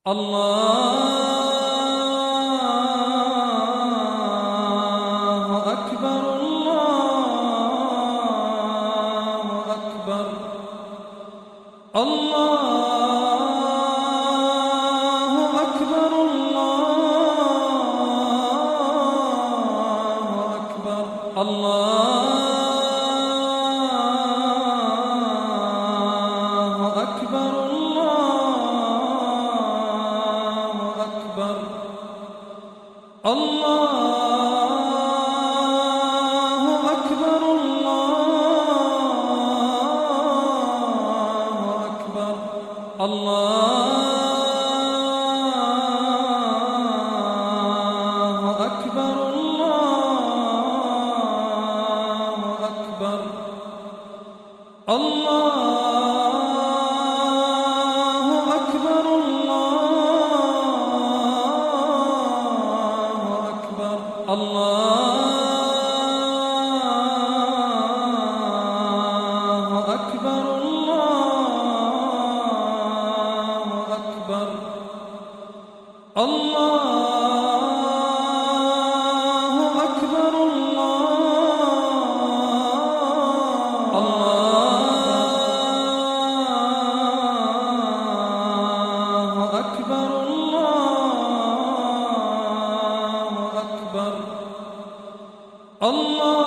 الله أكبر الله أكبر الله أكبر الله أكبر الله أكبر الله أكبر الله أكبر الله أكبر الله أكبر الله أكبر الله أكبر الله أكبر الله أكبر الله أكبر الله أكبر الله